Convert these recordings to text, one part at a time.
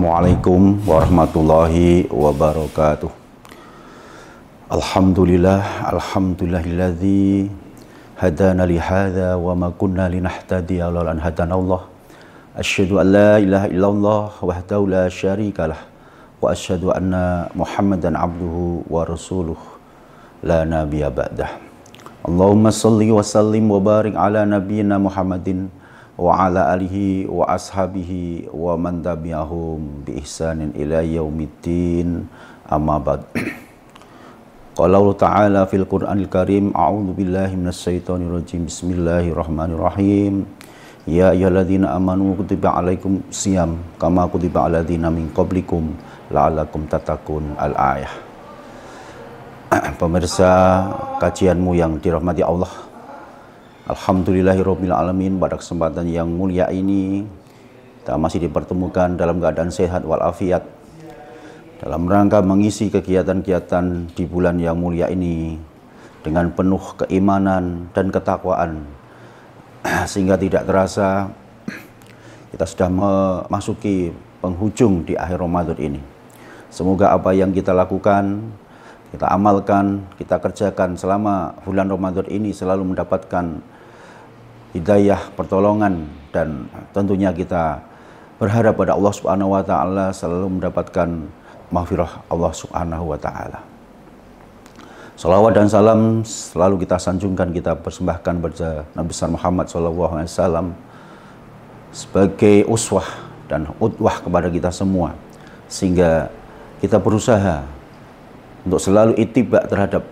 Assalamualaikum warahmatullahi wabarakatuh. Alhamdulillahilladzi hadana li hadza wa ma kunna linahtadiya laula an hadanallah. Asyhadu an la ilaha illallah wahdahu la syarikalah wa asyhadu anna Muhammadan abduhu wa rasuluh la nabiyya ba'dah. Allahumma shalli wa sallim wa barik ala nabiyyina Muhammadin wa ala alihi wa ashabihi wa man tabi'ahum bi ihsanin ila yaumiddin, amma ba'd. Qala Allah Ta'ala fil Qur'anil Karim, a'udzu billahi minasy syaithanir rajim. Bismillahirrahmanirrahim. Ya ayyuhalladzina amanu kutiba 'alaikum shiyam kama kutiba 'alal ladzina min qablikum la'allakum tattaqun. Al-ayah. Pemirsa kajianmu yang dirahmati Allah, alhamdulillahirabbil alamin, pada kesempatan yang mulia ini kita masih dipertemukan dalam keadaan sehat walafiat dalam rangka mengisi kegiatan-kegiatan di bulan yang mulia ini dengan penuh keimanan dan ketakwaan, sehingga tidak terasa kita sudah memasuki penghujung di akhir Ramadan ini. Semoga apa yang kita lakukan, kita amalkan, kita kerjakan selama bulan Ramadan ini selalu mendapatkan hidayah, pertolongan, dan tentunya kita berharap pada Allah Subhanahu wa taala selalu mendapatkan maghfirah Allah Subhanahu wa taala. Salawat dan salam selalu kita sanjungkan, kita persembahkan kepada Nabi besar Muhammad SAW sebagai uswah dan udwah kepada kita semua, sehingga kita berusaha untuk selalu ittiba terhadap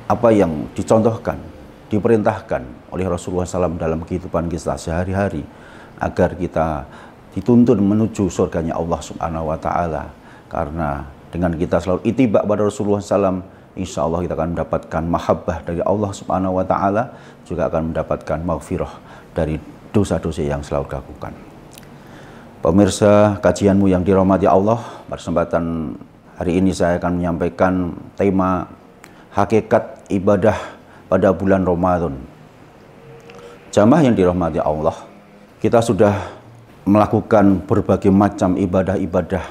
apa yang dicontohkan, diperintahkan oleh Rasulullah SAW dalam kehidupan kita sehari-hari, agar kita dituntun menuju surganya Allah Subhanahu wa taala. Karena dengan kita selalu ittiba pada Rasulullah SAW, insya Allah kita akan mendapatkan mahabbah dari Allah Subhanahu wa taala, juga akan mendapatkan maghfirah dari dosa-dosa yang selalu dilakukan. Pemirsa kajianmu yang dirahmati Allah, pada kesempatan hari ini saya akan menyampaikan tema hakikat ibadah pada bulan Ramadan. Jamaah yang dirahmati Allah, kita sudah melakukan berbagai macam ibadah-ibadah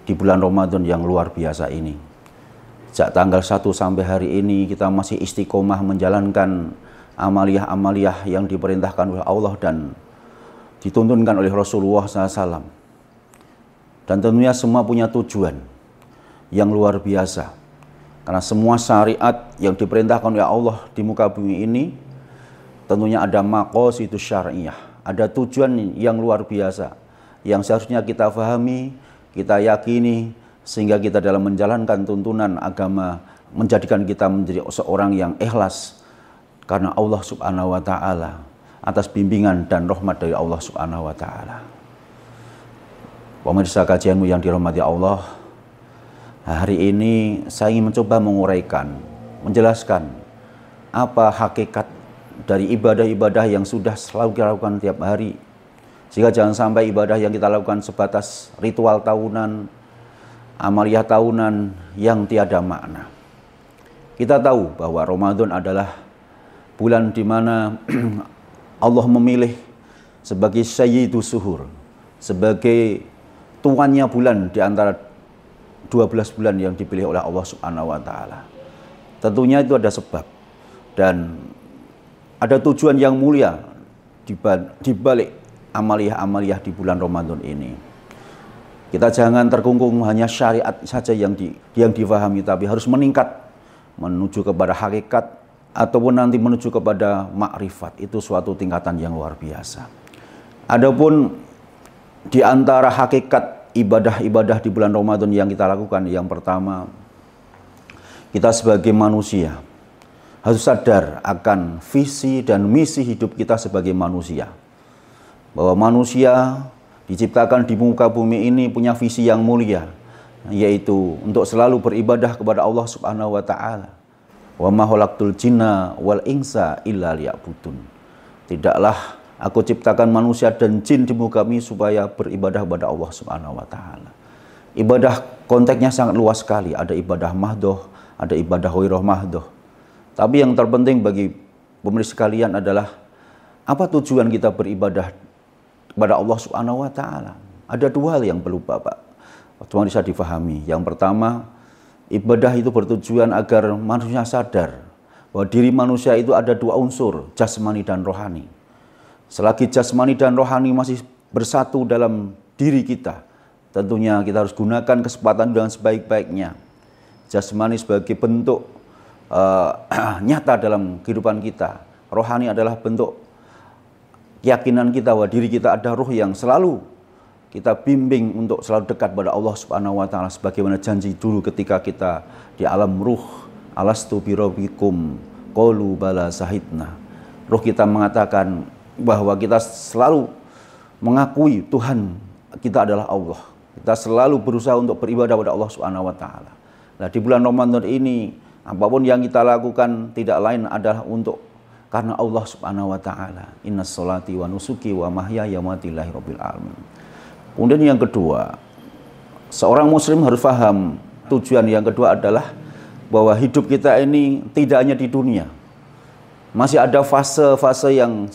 di bulan Ramadan yang luar biasa ini. Sejak tanggal 1 sampai hari ini kita masih istiqomah menjalankan amaliyah-amaliyah yang diperintahkan oleh Allah dan dituntunkan oleh Rasulullah SAW. Dan tentunya semua punya tujuan yang luar biasa. Karena semua syariat yang diperintahkan oleh Allah di muka bumi ini tentunya ada maqasidus syar'iyah, ada tujuan yang luar biasa yang seharusnya kita fahami, kita yakini, sehingga kita dalam menjalankan tuntunan agama menjadikan kita menjadi seorang yang ikhlas karena Allah Subhanahu wa taala, atas bimbingan dan rahmat dari Allah Subhanahu wa taala. Pemirsa kajianmu yang dirahmati Allah, hari ini saya ingin mencoba menguraikan, menjelaskan apa hakikat dari ibadah-ibadah yang sudah selalu kita lakukan tiap hari, sehingga jangan sampai ibadah yang kita lakukan sebatas ritual tahunan, amaliyah tahunan yang tiada makna. Kita tahu bahwa Ramadan adalah bulan di mana Allah memilih sebagai sayyidus suhur, sebagai tuannya bulan di antara 12 bulan yang dipilih oleh Allah Subhanahu wa taala. Tentunya itu ada sebab dan ada tujuan yang mulia di balik amaliyah-amaliyah di bulan Ramadan ini. Kita jangan terkungkung hanya syariat saja yang difahami, tapi harus meningkat menuju kepada hakikat ataupun nanti menuju kepada makrifat. Itu suatu tingkatan yang luar biasa. Adapun di antara hakikat ibadah-ibadah di bulan Ramadan yang kita lakukan, yang pertama, kita sebagai manusia harus sadar akan visi dan misi hidup kita sebagai manusia. Bahwa manusia diciptakan di muka bumi ini punya visi yang mulia, yaitu untuk selalu beribadah kepada Allah Subhanahu wa taala. Wa ma khalaqtul jinna wal insa illa liya'budun. Tidaklah aku ciptakan manusia dan jin di muka bumi supaya beribadah kepada Allah Subhanahu wa taala. Ibadah konteksnya sangat luas sekali, ada ibadah mahdoh, ada ibadah ghairah mahdoh. Tapi yang terpenting bagi pemirsa sekalian adalah apa tujuan kita beribadah kepada Allah Subhanahu wa taala. Ada dua hal yang perlu Bapak cuma bisa difahami. Yang pertama, ibadah itu bertujuan agar manusia sadar bahwa diri manusia itu ada dua unsur, jasmani dan rohani. Selagi jasmani dan rohani masih bersatu dalam diri kita, tentunya kita harus gunakan kesempatan dengan sebaik-baiknya. Jasmani sebagai bentuk nyata dalam kehidupan kita. Rohani adalah bentuk keyakinan kita bahwa diri kita ada ruh yang selalu kita bimbing untuk selalu dekat pada Allah Subhanahu wa taala, sebagaimana janji dulu ketika kita di alam ruh. Alastu birabbikum qalu bala sahidna. Ruh kita mengatakan bahwa kita selalu mengakui Tuhan kita adalah Allah. Kita selalu berusaha untuk beribadah pada Allah Subhanahu wa taala. Nah, di bulan Ramadan ini apapun yang kita lakukan tidak lain adalah untuk karena Allah Subhanahu wa taala. Innas sholati wa nusuki wa mahyaya wa mamati lillahi rabbil alamin. Kemudian yang kedua, seorang muslim harus paham tujuan yang kedua adalah bahwa hidup kita ini tidak hanya di dunia. Masih ada fase-fase yang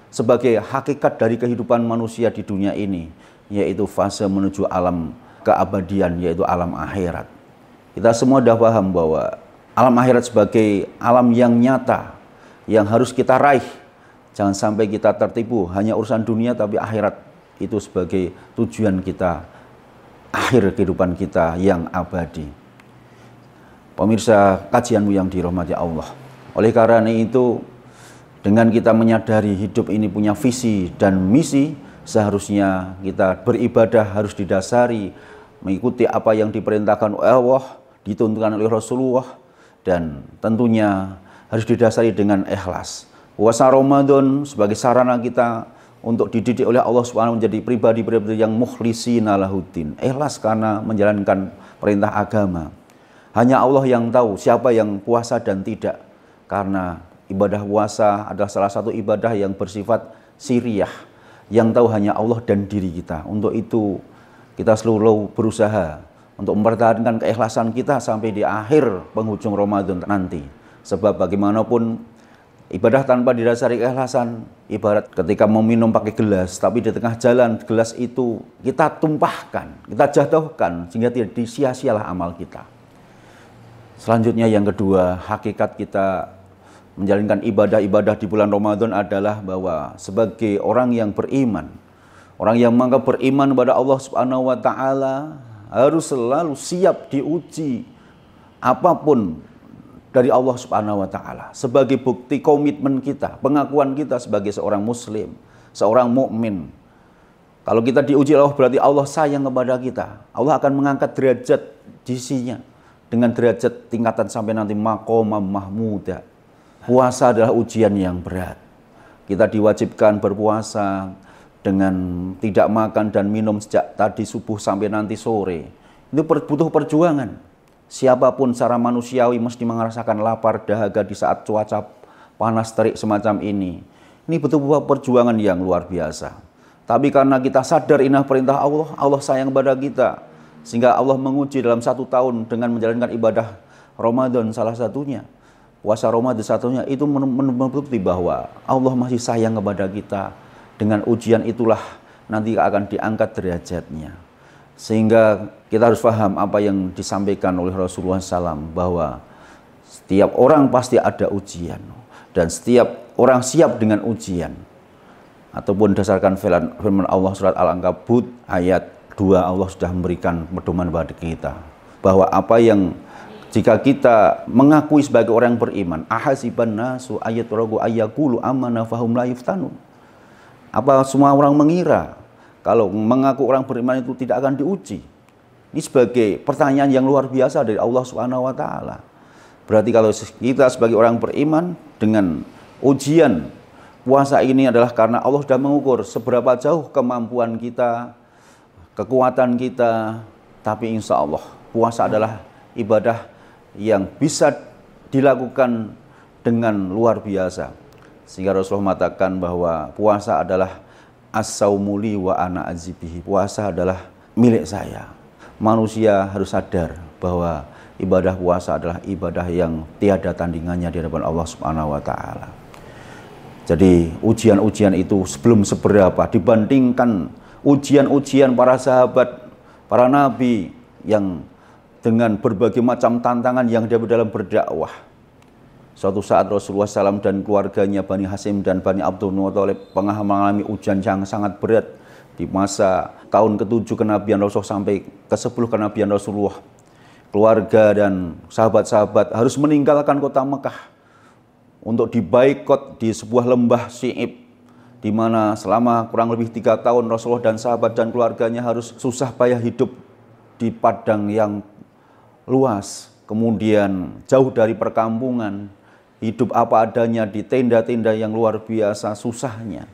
sebagai hakikat dari kehidupan manusia di dunia ini, yaitu fase menuju alam keabadian, yaitu alam akhirat. Kita semua sudah paham bahwa alam akhirat sebagai alam yang nyata, yang harus kita raih. Jangan sampai kita tertipu hanya urusan dunia, tapi akhirat itu sebagai tujuan kita, akhir kehidupan kita yang abadi. Pemirsa kajianmu yang dirahmati Allah, oleh karena itu, dengan kita menyadari hidup ini punya visi dan misi, seharusnya kita beribadah harus didasari mengikuti apa yang diperintahkan oleh Allah, dituntunkan oleh Rasulullah, dan tentunya harus didasari dengan ikhlas. Puasa Ramadan sebagai sarana kita untuk dididik oleh Allah Subhanahu menjadi pribadi-pribadi yang mukhlishina lahuddin, ikhlas karena menjalankan perintah agama. Hanya Allah yang tahu siapa yang puasa dan tidak, karena ibadah puasa adalah salah satu ibadah yang bersifat siriyah, yang tahu hanya Allah dan diri kita. Untuk itu kita selalu berusaha untuk mempertahankan keikhlasan kita sampai di akhir penghujung Ramadan nanti. Sebab bagaimanapun ibadah tanpa didasari keikhlasan ibarat ketika mau minum pakai gelas, tapi di tengah jalan gelas itu kita tumpahkan, kita jatuhkan, sehingga tidak disia-sialah amal kita. Selanjutnya yang kedua, hakikat kita menjalankan ibadah-ibadah di bulan Ramadan adalah bahwa sebagai orang yang beriman, orang yang menganggap beriman kepada Allah Subhanahu wa taala harus selalu siap diuji apapun dari Allah Subhanahu wa taala sebagai bukti komitmen kita, pengakuan kita sebagai seorang muslim, seorang mukmin. Kalau kita diuji Allah, berarti Allah sayang kepada kita. Allah akan mengangkat derajat di sisinya dengan derajat tingkatan sampai nanti maqamam mahmuda. Puasa adalah ujian yang berat. Kita diwajibkan berpuasa dengan tidak makan dan minum sejak tadi subuh sampai nanti sore. Itu butuh perjuangan. Siapapun secara manusiawi mesti merasakan lapar, dahaga di saat cuaca panas terik semacam ini. Ini butuh perjuangan yang luar biasa. Tapi karena kita sadar ini perintah Allah, Allah sayang kepada kita, sehingga Allah menguji dalam 1 tahun dengan menjalankan ibadah Ramadan salah satunya. Puasa Ramadan satunya itu membukti bahwa Allah masih sayang kepada kita. Dengan ujian itulah nanti akan diangkat derajatnya. Sehingga kita harus paham apa yang disampaikan oleh Rasulullah SAW, bahwa setiap orang pasti ada ujian dan setiap orang siap dengan ujian. Ataupun berdasarkan firman Allah surat Al-Ankabut ayat 2, Allah sudah memberikan pedoman kepada kita bahwa apa yang jika kita mengakui sebagai orang beriman, ahasiban nasu ayatragu ayyaqulu amanna fahum la yuftanun. Apa semua orang mengira kalau mengaku orang beriman itu tidak akan diuji? Ini sebagai pertanyaan yang luar biasa dari Allah Subhanahu wa taala. Berarti kalau kita sebagai orang beriman dengan ujian puasa ini adalah karena Allah sudah mengukur seberapa jauh kemampuan kita, kekuatan kita. Tapi insya Allah puasa adalah ibadah yang bisa dilakukan dengan luar biasa. Sehingga Rasulullah mengatakan bahwa puasa adalah as-saumuli wa ana azibihi. Puasa adalah milik saya. Manusia harus sadar bahwa ibadah puasa adalah ibadah yang tiada tandingannya di hadapan Allah Subhanahu wa taala. Jadi ujian-ujian itu sebelum seberapa dibandingkan ujian-ujian para sahabat, para nabi yang dengan berbagai macam tantangan yang dia dalam berdakwah. Suatu saat Rasulullah SAW dan keluarganya Bani Hashim dan Bani Abdul Muthalib mengalami ujian yang sangat berat di masa tahun ke-7 kenabian Rasulullah sampai ke-10 kenabian Rasulullah. Keluarga dan sahabat-sahabat harus meninggalkan kota Mekah untuk dibaikot di sebuah lembah Syi'ib, di mana selama kurang lebih 3 tahun Rasulullah dan sahabat dan keluarganya harus susah payah hidup di padang yang luas, kemudian jauh dari perkampungan, hidup apa adanya di tenda-tenda yang luar biasa susahnya.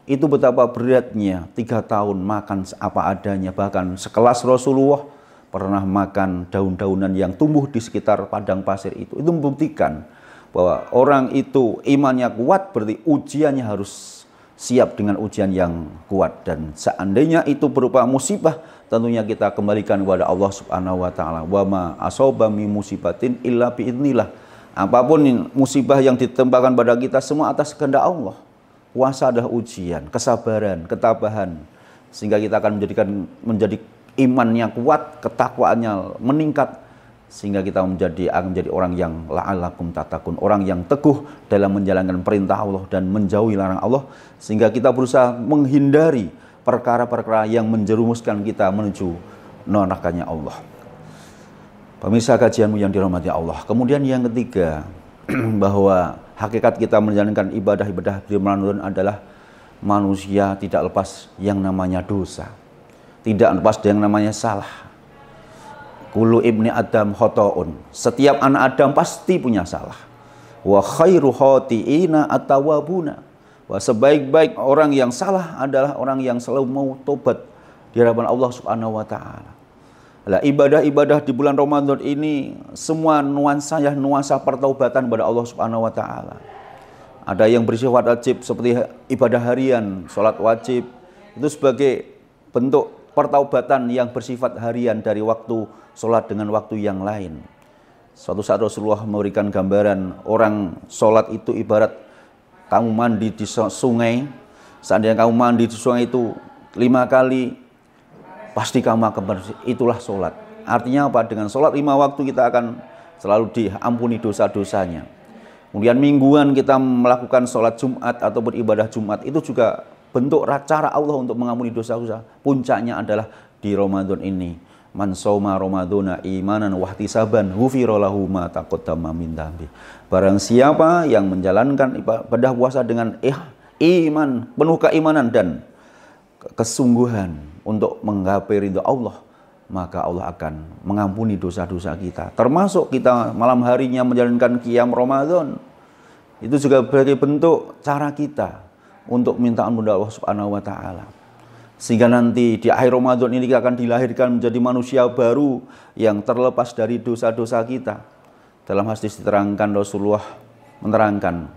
Itu betapa beratnya 3 tahun makan apa adanya, bahkan sekelas Rasulullah pernah makan daun-daunan yang tumbuh di sekitar padang pasir itu. Itu membuktikan bahwa orang itu imannya kuat, berarti ujiannya harus siap dengan ujian yang kuat. Dan seandainya itu berupa musibah, tentunya kita kembalikan kepada Allah Subhanahu wa taala. Wa ma asaba min musibatin illa biidznillah. Apapun musibah yang ditembakkan pada kita semua atas kehendak Allah. Puasa adalah ujian, kesabaran, ketabahan, sehingga kita akan menjadi imannya kuat, ketakwaannya meningkat, sehingga kita akan menjadi orang yang la'allakum tattaqun, orang yang teguh dalam menjalankan perintah Allah dan menjauhi larangan Allah, sehingga kita berusaha menghindari perkara-perkara yang menjerumuskan kita menuju nerakanya Allah. Pemirsa kajianmu yang dirahmati Allah. Kemudian yang ketiga, bahwa hakikat kita menjalankan ibadah-ibadah di Ramadan adalah manusia tidak lepas yang namanya dosa, tidak lepas dari yang namanya salah. Kullu ibni Adam khotoun, setiap anak Adam pasti punya salah. Wa khairu khoti'ina at-tawwabuna, wa sebaik-baik orang yang salah adalah orang yang selalu mau tobat di hadapan Allah Subhanahu wa taala. Lah, ibadah-ibadah di bulan Ramadan ini semua nuansa pertaubatan kepada Allah Subhanahu wa taala. Ada yang bersifat wajib seperti ibadah harian, sholat wajib, itu sebagai bentuk pertaubatan yang bersifat harian dari waktu sholat dengan waktu yang lain. Suatu saat Rasulullah memberikan gambaran orang sholat itu ibarat kamu mandi di sungai. Seandainya kamu mandi di sungai itu 5 kali, pasti kamu akan bersih. Itulah sholat. Artinya apa? Dengan sholat 5 waktu kita akan selalu diampuni dosa-dosanya. Kemudian mingguan kita melakukan sholat Jumat atau beribadah Jumat, itu juga bentuk cara Allah untuk mengampuni dosa-dosa. Puncaknya adalah di Ramadan ini. Man shauma ramadhana imanan wahtisaban ghufira lahu ma taqaddama min dhanbi. Barang siapa yang menjalankan ibadah puasa dengan iman, penuh keimanan dan kesungguhan untuk menggapai ridha Allah, maka Allah akan mengampuni dosa-dosa kita. Termasuk kita malam harinya menjalankan qiyam Ramadan. Itu juga sebagai bentuk cara kita untuk minta ampun Allah Subhanahu wa taala. Sehingga nanti di akhir Ramadan ini kita akan dilahirkan menjadi manusia baru yang terlepas dari dosa-dosa kita. Dalam hadis diterangkan, Rasulullah menerangkan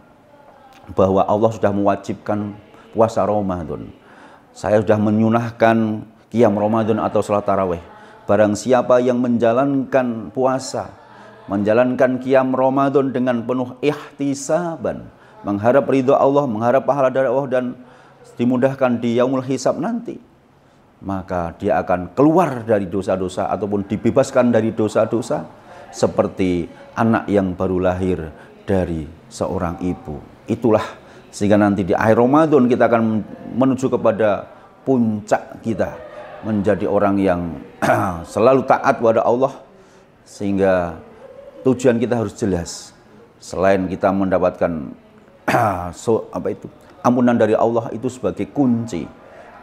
bahwa Allah sudah mewajibkan puasa Ramadan. Saya sudah menyunahkan qiyam Ramadan atau salat tarawih. Barang siapa yang menjalankan puasa, menjalankan qiyam Ramadan dengan penuh ihtisaban, mengharap ridha Allah, mengharap pahala dari Allah dan dimudahkan di yaumul hisab nanti, maka dia akan keluar dari dosa-dosa ataupun dibebaskan dari dosa-dosa seperti anak yang baru lahir dari seorang ibu. Itulah sehingga nanti di akhir Ramadan kita akan menuju kepada puncak kita, menjadi orang yang selalu taat kepada Allah, sehingga tujuan kita harus jelas. Selain kita mendapatkan ampunan dari Allah, itu sebagai kunci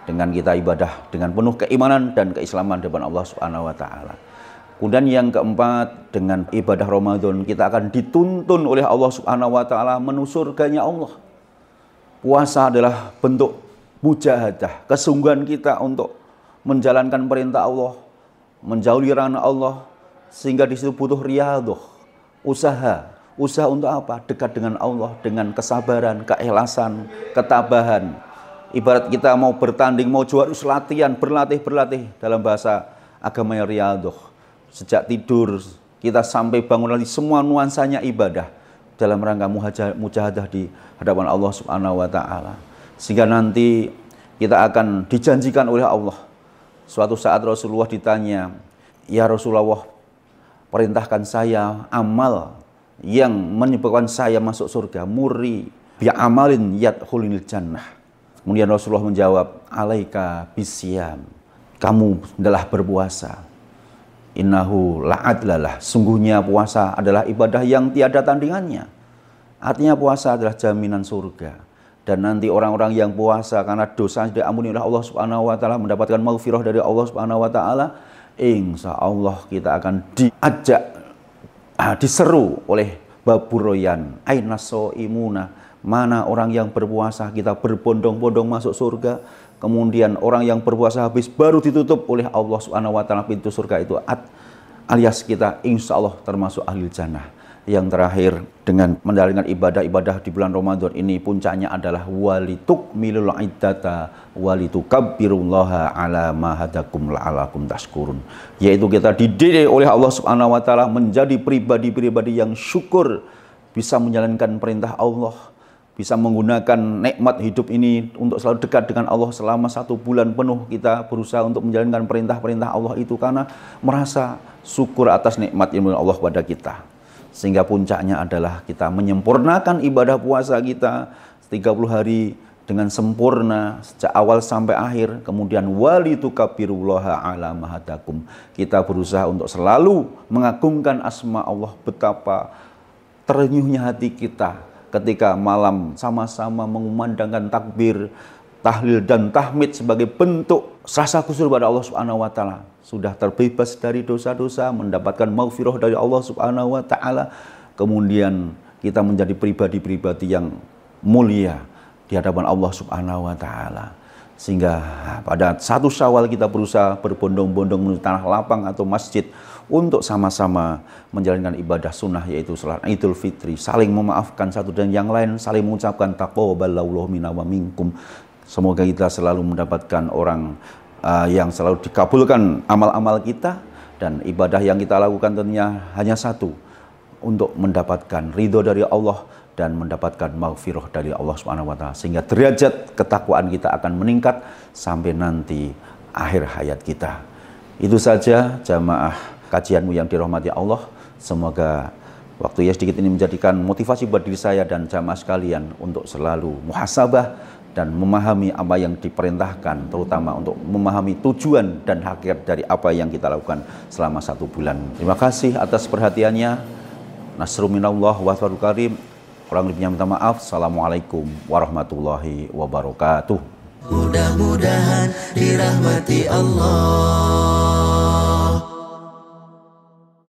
dengan kita ibadah dengan penuh keimanan dan keislaman di depan Allah Subhanahu wa taala. Kemudian yang keempat, dengan ibadah Ramadan kita akan dituntun oleh Allah Subhanahu wa taala menuju surganya Allah. Puasa adalah bentuk mujahadah, kesungguhan kita untuk menjalankan perintah Allah, menjauhi larangan Allah, sehingga di situ butuh riyadhah, usaha. Usaha untuk apa? Dekat dengan Allah, dengan kesabaran, keikhlasan, ketabahan. Ibarat kita mau bertanding, mau juara, latihan, berlatih. Dalam bahasa agamanya riyadhah. Sejak tidur kita sampai bangun lagi, semua nuansanya ibadah dalam rangka mujahadah di hadapan Allah Subhanahu wa taala. Sehingga nanti kita akan dijanjikan oleh Allah. Suatu saat Rasulullah ditanya, "Ya Rasulullah, perintahkan saya amal yang menyebabkan saya masuk surga, muri bi amalin yadkhulul jannah." Kemudian Rasulullah menjawab, "Alaika bisyam." Kamu adalah berpuasa. Innahu la'adlalah. Sungguhnya puasa adalah ibadah yang tiada tandingannya. Artinya puasa adalah jaminan surga. Dan nanti orang-orang yang puasa karena dosa diampuni oleh Allah Subhanahu wa taala, mendapatkan maghfirah dari Allah Subhanahu wa taala, insya Allah kita akan diajak, diseru oleh baburoyan, ainaso imuna, mana orang yang berpuasa, kita berbondong-bondong masuk surga. Kemudian orang yang berpuasa habis baru ditutup oleh Allah Subhanahu wa taala pintu surga itu, alias kita insya Allah termasuk ahli jannah. Yang terakhir, dengan menjalankan ibadah-ibadah di bulan Ramadan ini, puncaknya adalah walitukmilul iddata walitukabbirullaha ala ma hadakum la'alakum tashkurun, yaitu kita dididik oleh Allah Subhanahu wa taala menjadi pribadi-pribadi yang syukur, bisa menjalankan perintah Allah, bisa menggunakan nikmat hidup ini untuk selalu dekat dengan Allah. Selama 1 bulan penuh kita berusaha untuk menjalankan perintah-perintah Allah itu karena merasa syukur atas nikmat ilmu Allah pada kita. Sehingga puncaknya adalah kita menyempurnakan ibadah puasa kita 30 hari dengan sempurna sejak awal sampai akhir. Kemudian walitukabbirullaha ala ma hadakum. Kita berusaha untuk selalu mengagungkan asma Allah. Betapa terenyuhnya hati kita ketika malam sama-sama mengumandangkan takbir, tahlil dan tahmid sebagai bentuk rasa syukur pada Allah Subhanahu wa taala. Sudah terbebas dari dosa-dosa, mendapatkan maghfirah dari Allah Subhanahu wa taala. Kemudian kita menjadi pribadi-pribadi yang mulia di hadapan Allah Subhanahu wa taala. Sehingga pada 1 Syawal kita berusaha berbondong-bondong menuju tanah lapang atau masjid untuk sama-sama menjalankan ibadah sunnah, yaitu salat Idul Fitri, saling memaafkan satu dan yang lain, saling mengucapkan taqabbalallahu minna wa minkum. Semoga kita selalu mendapatkan orang yang selalu dikabulkan amal-amal kita, dan ibadah yang kita lakukan tentunya hanya satu, untuk mendapatkan ridho dari Allah dan mendapatkan maghfirah dari Allah Subhanahu wa taala, sehingga derajat ketakwaan kita akan meningkat sampai nanti akhir hayat kita. Itu saja jamaah kajianmu yang dirahmati Allah. Semoga waktu yang sedikit ini menjadikan motivasi buat diri saya dan jamaah sekalian untuk selalu muhasabah dan memahami apa yang diperintahkan, terutama untuk memahami tujuan dan hakikat dari apa yang kita lakukan selama 1 bulan. Terima kasih atas perhatiannya. Nasrul minallah wa fadlul karim. Kurang lebihnya minta maaf. Assalamualaikum warahmatullahi wabarakatuh. Mudah-mudahan dirahmati Allah.